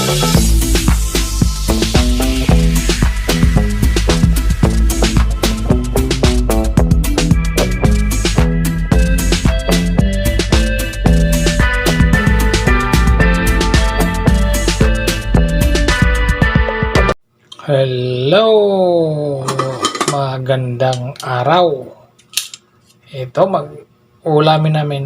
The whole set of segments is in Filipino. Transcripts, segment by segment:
Hello! Magandang araw. Ito, ulamin namin,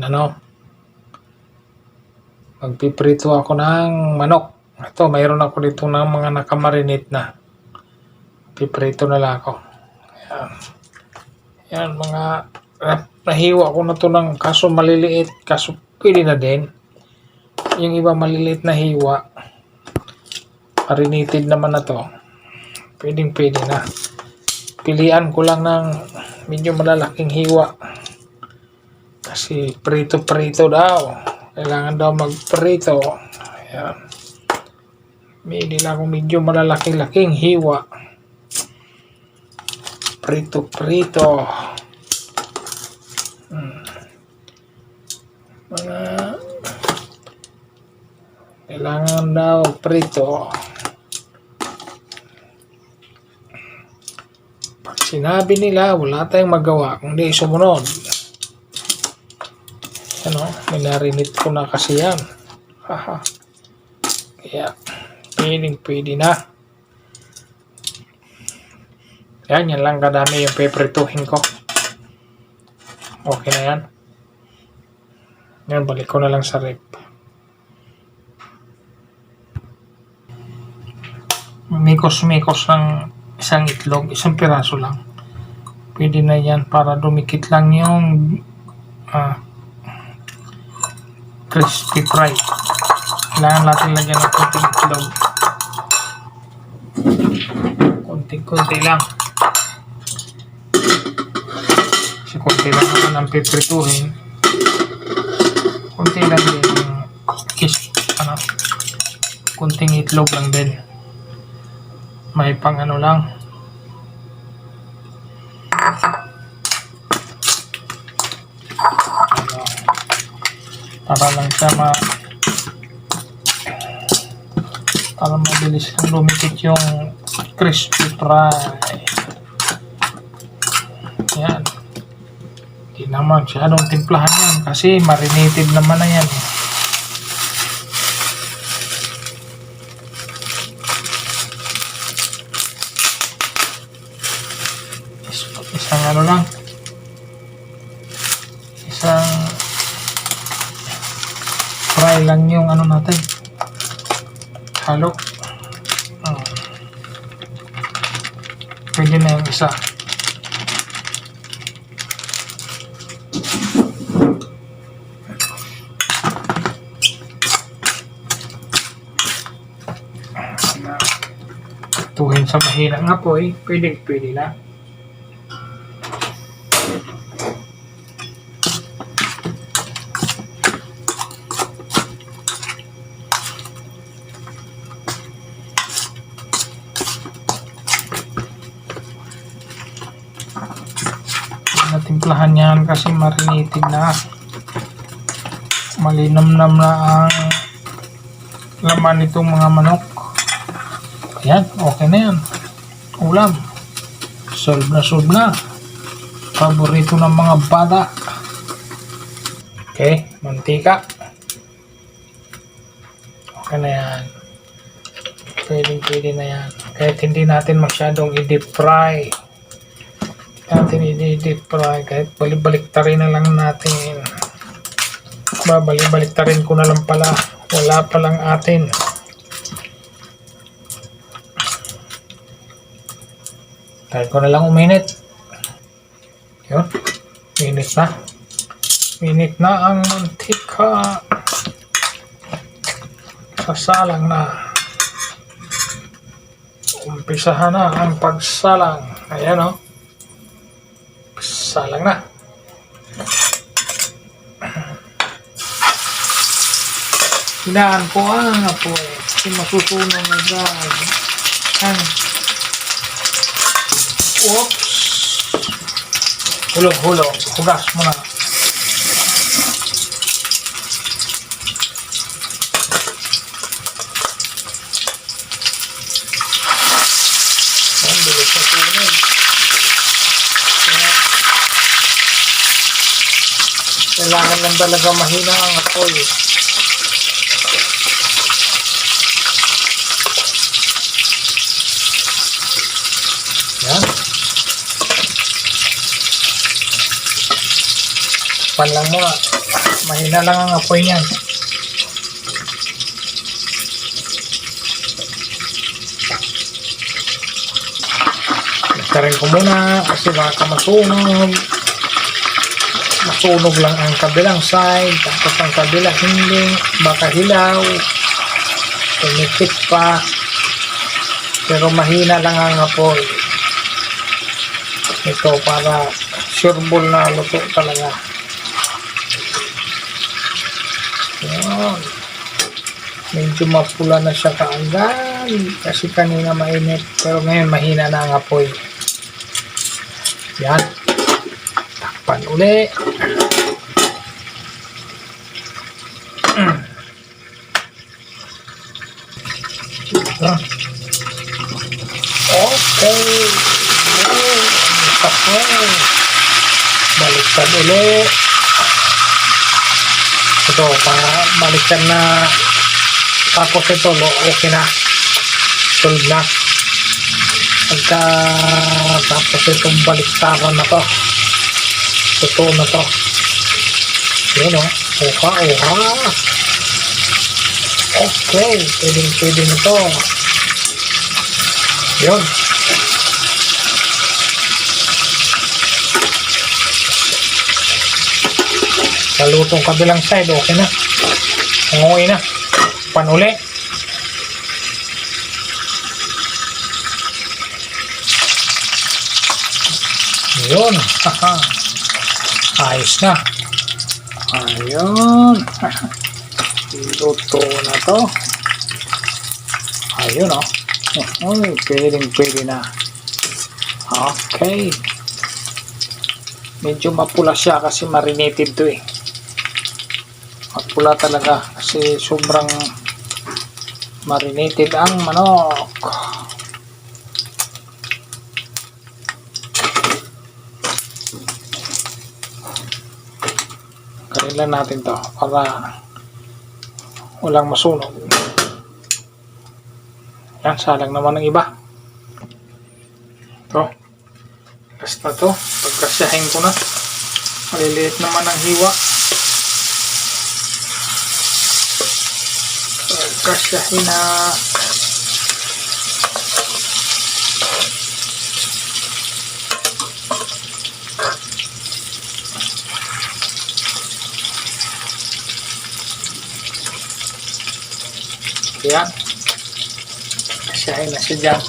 magpiprito ako ng manok. Ito, mayroon ako dito ng mga nakamarinate na. Piprito na lang ako. Yan, mga nahiwa ko na to ng kaso maliliit. Kaso pwede na din. Yung iba maliliit na hiwa. Marinated naman na to. Pwede na. Pilian ko lang ng medyo malalaking hiwa. Kasi prito daw. Kailangan daw magprito. Ayan. Pili lang akong medyo malalaking hiwa. Prito. Kailangan daw prito. Sinabi nila, wala tayong magawa kung di sumunod. Minarinit ko na kasi yan. Kaya, pwede na. Yan lang kadami yung peprituhin ko. Okay na yan. Yan, balik ko na lang sa rep. Mikos ng isang itlog, isang piraso lang. Pwede na yan para dumikit lang yung crispy fry. Kailangan natin lagyan ng konting itlog. Konting-konti lang. Kasi konti lang naman ang piprituhin. Konti lang din yung konting itlog lang din. May pang lang. Para lang siya para mabilis lang lumikit yung crispy fry. Yan. Hindi naman masyadong timplahan yan kasi marinated naman na yan. Isang fry lang yung natin halo. Pwede na yung isa. Tuhin sa mahinang apoy, pwede na. Timplahan yan kasi marinated na. Malinamnam na ang laman nitong mga manok. Ayan, okay na yan. Ulam. Solve na. Paborito ng mga bata. Okay, mantika. Okay na yan. Pwede na yan. Kahit hindi natin masyadong i-deep fry. I-deep fry kahit balik-tarin na lang natin. Balik-tarin ko na lang pala. Wala palang atin. Tayo ko na lang uminit. Yun. Minit na ang mantika. Sasalang na. Umpisahan na ang pagsalang. Ayan salang na. Hinaan ko ang apoy. Kasi masusunog na dyan. Oops. Hulog. Hugas mo na. Kailangan lang talaga mahina ang apoy. Yan. Pan lang muna. Mahina lang ang apoy niyan. Ikarin ko muna kasi baka masunog. Masunog lang ang kabilang side, tapos ang kabila hindi, baka hilaw, tumikit pa, pero mahina lang ang apoy. Ito para sureball na luto talaga. Yan. Medyo mapula na siya kaagad kasi kanina mainit, pero ngayon mahina na ang apoy. Yan. Takpan uli. Okay. Baliktad uli. Ito, para baliktad na. Tapos ito, okay na. Solve na. Tapos itong baliktaran na to. Totoo na to. Yun o. Oha. Okay. Pwede na to. Yun. Salutong kabilang side. Okay na. Umuwi na. Panuli. Yun. Ayos na. Ayun. Luto na to. Ayun o. Uy, pwede na. Okay. Medyo mapula siya kasi marinated to eh. Mapula talaga kasi sobrang marinated ang manok. Kailan natin to para walang masunog. Yan, salang naman ng iba. Ito. Last na to. Pagkasyahin ko na. Maliliit naman ang hiwa. Pagkasyahin na. Yan. Kasyahin na siya dyan.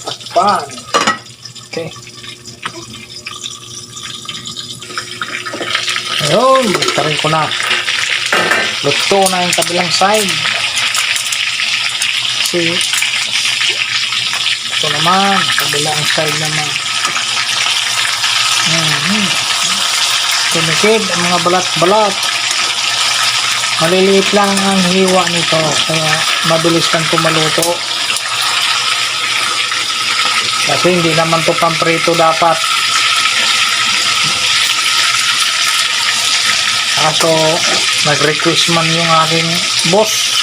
Takpan. Okay. Ayun. Tarin ko na. Luto na yung kabilang side. Kasi ito naman. Kabilang side naman. Tumikid ang mga balat-balat. Maliliit lang ang hiwa nito kaya mabilis lang maluto kasi hindi naman to pamprito dapat. Kaso nag-request man yung aking boss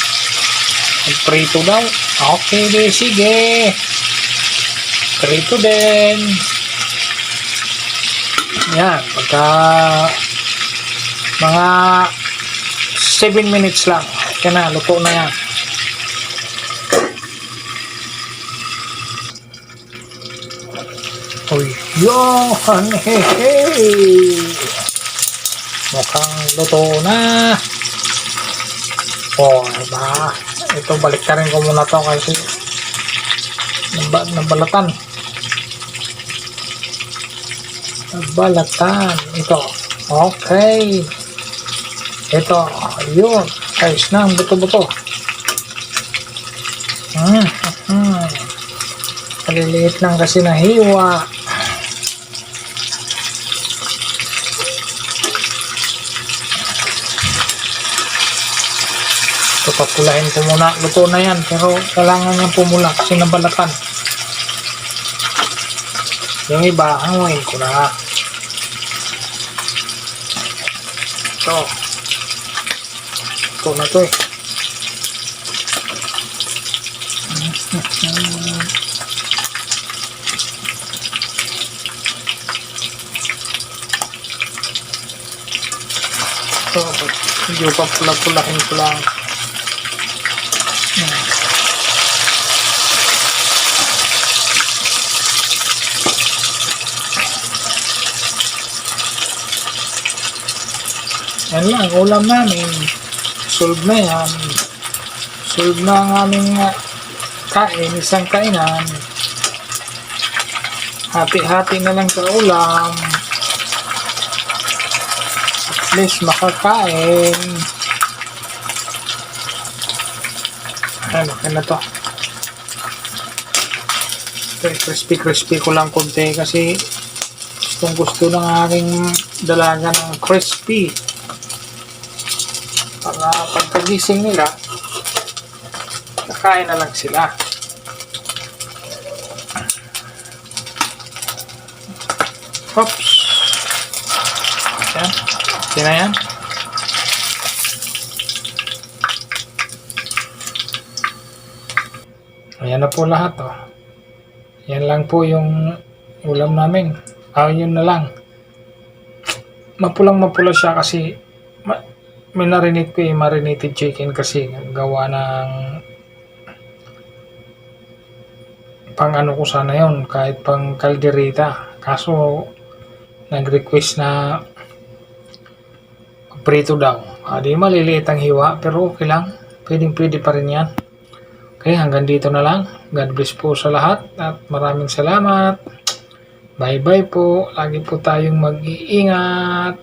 prito daw. Okay, sige, prito din. Yan, pagka mga 7 minutes lang. Okay na, luto na yan. Uy, yun! Hey! Mukhang luto na. Oh, diba? Ito, balik ka rin ko muna to kasi nabalatan. Nabalatan. Ito. Okay. Ito. Yun. Ayos na ang buto-buto. Maliliit lang kasi na hiwa. Ito, papulahin ko muna. Luto na yan. Pero kailangan niyang pumula kasi nabalatan. Yung iba, hanguin ko na. Ito. Ito na to eh. Ito, medyo pa pula-pulahin ko lang. Yan lang, ulam namin. Solve na yan. Solve na ang aming kain, isang kainan. Hati-hati na lang sa ulam. At least makakain. Ayan, okay na to. Okay, crispy ko lang konti kasi gustong gusto ng aking dalaga ng crispy. Para pagkagising nila, kakain na lang sila. Oops. Yan. Okay na yan. Ayan na po lahat. Oh. Yan lang po yung ulam namin. Yun na lang. Mapulang-mapula siya kasi minarinate ko yung marinated chicken kasi gawa ng pang ano ko sana yun, kahit pang kalderita. Kaso nag-request na prito daw. Di maliliit ang hiwa pero okay lang. Pwede pa rin yan. Okay, hanggang dito na lang. God bless po sa lahat at maraming salamat. Bye bye po. Lagi po tayong mag-iingat.